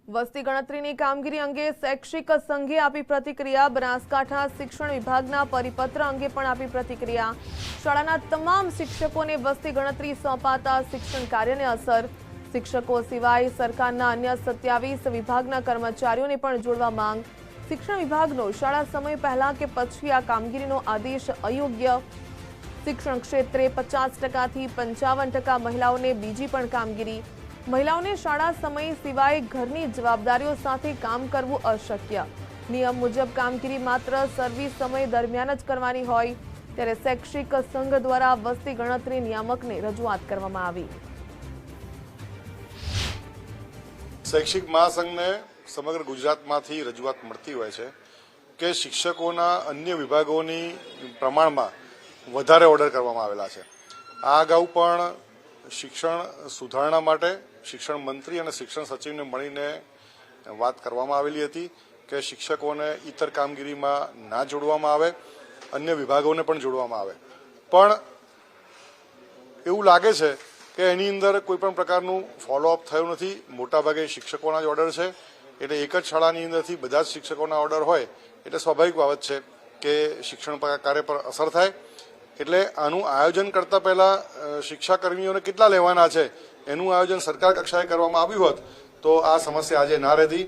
વસ્તી ગણતરીની કામગીરી અંગે શૈક્ષિક સંઘે આપી પ્રતિક્રિયા। બનાસકાંઠા શિક્ષણ વિભાગના પરિપત્ર અંગે પણ આપી પ્રતિક્રિયા। શાળાના તમામ શિક્ષકોને વસ્તી ગણતરી સોંપાતા શિક્ષણ કાર્યને અસર। શિક્ષકો સિવાય સરકારના અન્ય 27 વિભાગના કર્મચારીઓને પણ જોડવા માંગ। શિક્ષણ વિભાગનો શાળા સમય પહેલા કે પછી આ કામગીરીનો આદેશ અયોગ્ય। શિક્ષણ ક્ષેત્રે 50% થી 55% મહિલાઓને બીજી પણ કામગીરી। મહિલાઓને શાળા સમય સિવાય ઘરની જવાબદારીઓ સાથે કામ કરવું અશક્ય। નિયમ મુજબ કામગીરી માત્ર સર્વિસ સમય દરમિયાન જ કરવાની હોય, ત્યારે શૈક્ષિક સંઘ દ્વારા વસ્તી ગણતરી નિયામકને રજૂઆત કરવામાં આવી। શૈક્ષિક મહાસંઘને સમગ્ર ગુજરાતમાંથી રજૂઆત મળતી હોય છે કે શિક્ષકોના અન્ય વિભાગોની પ્રમાણમાં વધારે ઓર્ડર કરવામાં આવેલા છે। આ અગાઉ પણ શિક્ષણ સુધારણા માટે શિક્ષણ મંત્રી અને શિક્ષણ સચિવને મળીને વાત કરવામાં આવેલી હતી કે શિક્ષકોને ઇતર કામગીરીમાં ના જોડવામાં આવે, અન્ય વિભાગોને પણ જોડવામાં આવે, પણ એવું લાગે છે કે એની અંદર કોઈ પણ પ્રકારનું ફોલોઅપ થયું નથી। મોટાભાગે શિક્ષકોના જ ઓર્ડર છે, એટલે એક જ શાળાની અંદરથી બધા જ શિક્ષકોના ઓર્ડર હોય એટલે સ્વાભાવિક બાબત છે કે શિક્ષણ કાર્ય પર અસર થાય। એટલે આનું આયોજન કરતા પહેલા શિક્ષાકર્મીઓને કેટલા લેવાના છે એનું આયોજન સરકાર કક્ષાએ કરવામાં આવ્યું હોત તો આ સમસ્યા આજે ના રહેતી।